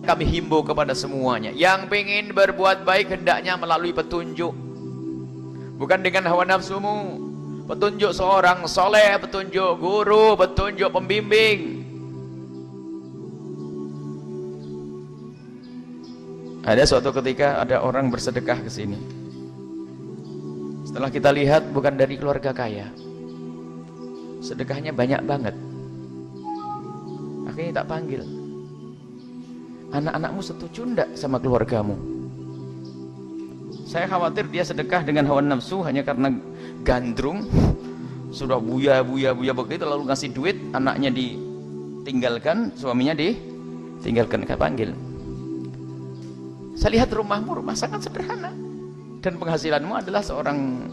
kami himbau kepada semuanya, yang pengen berbuat baik hendaknya melalui petunjuk, bukan dengan hawa nafsumu. Petunjuk seorang soleh, petunjuk guru, petunjuk pembimbing. Ada suatu ketika ada orang bersedekah ke sini. Setelah kita lihat bukan dari keluarga kaya, sedekahnya banyak banget. Akhirnya tak panggil, anak-anakmu setuju enggak sama keluargamu? Saya khawatir dia sedekah dengan hawa nafsu hanya karena gandrung, sudah buya begitu, lalu ngasih duit, anaknya ditinggalkan, suaminya ditinggalkan. Saya panggil, saya lihat rumahmu rumah sangat sederhana dan penghasilanmu adalah seorang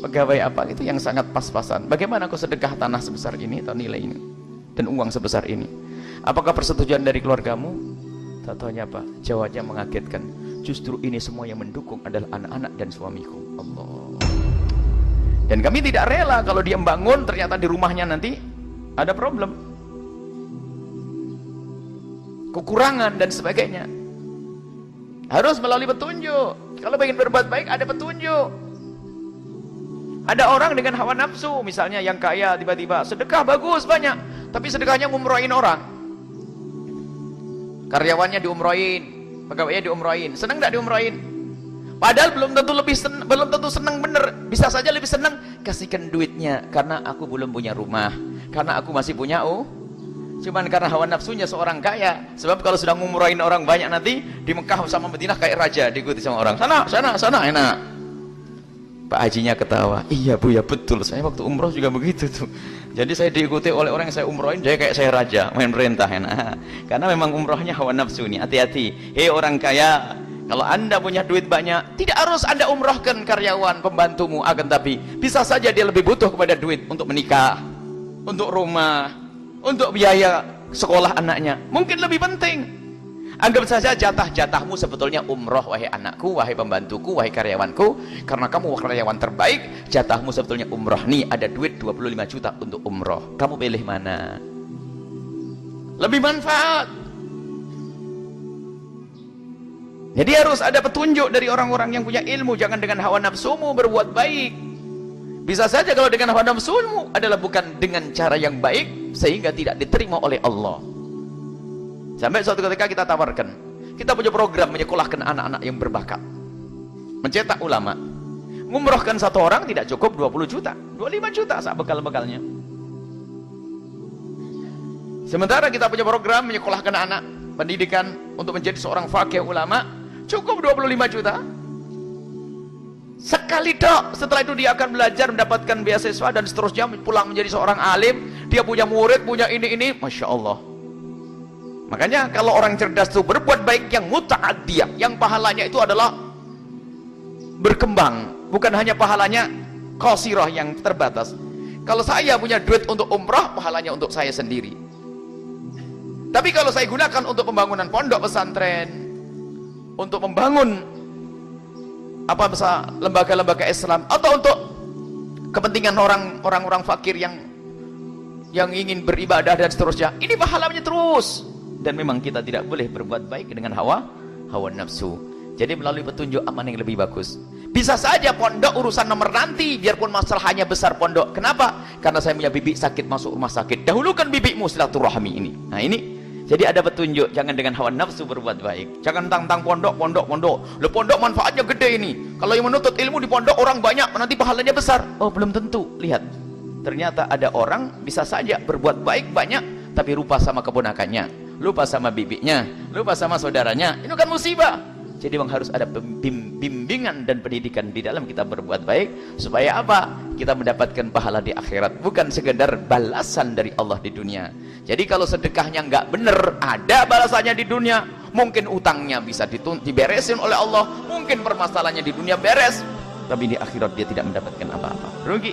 pegawai apa gitu yang sangat pas-pasan. Bagaimana kau sedekah tanah sebesar ini atau nilai ini dan uang sebesar ini? Apakah persetujuan dari keluargamu? Tak tahunya apa? Jawabnya mengagetkan. Justru ini semua yang mendukung adalah anak-anak dan suamiku. Allah. Dan kami tidak rela kalau dia membangun ternyata di rumahnya nanti ada problem, kekurangan dan sebagainya. Harus melalui petunjuk. Kalau ingin berbuat baik ada petunjuk. Ada orang dengan hawa nafsu, misalnya yang kaya tiba-tiba sedekah bagus banyak, tapi sedekahnya ngumrohin orang. Karyawannya diumrohin, pegawainya diumrohin, senang tidak diumrohin? Padahal belum tentu senang bener, bisa saja lebih senang kasihkan duitnya karena aku belum punya rumah, karena aku masih punya cuman karena hawa nafsunya seorang kaya. Sebab kalau sudah ngumrohin orang banyak nanti di Mekah sama Madinah kayak raja, diikuti sama orang sana enak. Pak Hajinya ketawa, iya Bu ya betul, saya waktu umroh juga begitu tuh. Jadi saya diikuti oleh orang yang saya umrohin, jadi kayak saya raja, main perintah enak. Karena memang umrohnya hawa nafsu nih, hati-hati. Hei orang kaya, kalau anda punya duit banyak, tidak harus anda umrohkan karyawan pembantumu, akan tapi bisa saja dia lebih butuh kepada duit untuk menikah, untuk rumah, untuk biaya sekolah anaknya, mungkin lebih penting. Anggap saja jatahmu sebetulnya umroh, wahai anakku, wahai pembantuku, wahai karyawanku. Karena kamu karyawan terbaik, jatahmu sebetulnya umroh. Nih ada duit 25 juta untuk umroh. Kamu pilih mana? Lebih manfaat. Jadi harus ada petunjuk dari orang-orang yang punya ilmu. Jangan dengan hawa nafsumu berbuat baik. Bisa saja kalau dengan hawa nafsumu adalah bukan dengan cara yang baik, sehingga tidak diterima oleh Allah. Sampai suatu ketika kita tawarkan, kita punya program menyekolahkan anak-anak yang berbakat, mencetak ulama. Ngumrohkan satu orang tidak cukup 20 juta, 25 juta saat bekal-bekalnya. Sementara kita punya program menyekolahkan anak, pendidikan untuk menjadi seorang faqih ulama, cukup 25 juta. Sekali dok, setelah itu dia akan belajar, mendapatkan beasiswa dan seterusnya, pulang menjadi seorang alim, dia punya murid, punya ini, Masya Allah. Makanya kalau orang cerdas itu berbuat baik yang muta'addiyah, yang pahalanya itu adalah berkembang, bukan hanya pahalanya qasirah yang terbatas. Kalau saya punya duit untuk umrah, pahalanya untuk saya sendiri. Tapi kalau saya gunakan untuk pembangunan pondok pesantren, untuk membangun lembaga-lembaga Islam, atau untuk kepentingan orang-orang fakir yang ingin beribadah dan seterusnya, ini pahalanya terus. Dan memang kita tidak boleh berbuat baik dengan hawa nafsu. Jadi melalui petunjuk aman yang lebih bagus. Bisa saja pondok urusan nomor nanti, biarpun masalahnya besar pondok. Kenapa? Karena saya punya bibi sakit, masuk rumah sakit. Dahulukan bibimu silaturahmi ini. Nah ini, jadi ada petunjuk. Jangan dengan hawa nafsu berbuat baik. Jangan tentang pondok. Loh, pondok manfaatnya gede ini. Kalau yang menuntut ilmu di pondok orang banyak, nanti pahalanya besar. Oh belum tentu. Lihat, ternyata ada orang bisa saja berbuat baik banyak, tapi lupa sama keponakannya, lupa sama bibinya, lupa sama saudaranya. Itu kan musibah. Jadi memang harus ada bimbingan dan pendidikan di dalam kita berbuat baik, supaya apa? Kita mendapatkan pahala di akhirat, bukan sekedar balasan dari Allah di dunia. Jadi kalau sedekahnya nggak bener, ada balasannya di dunia. Mungkin utangnya bisa diberesin oleh Allah, mungkin permasalahannya di dunia beres, tapi di akhirat dia tidak mendapatkan apa-apa, rugi.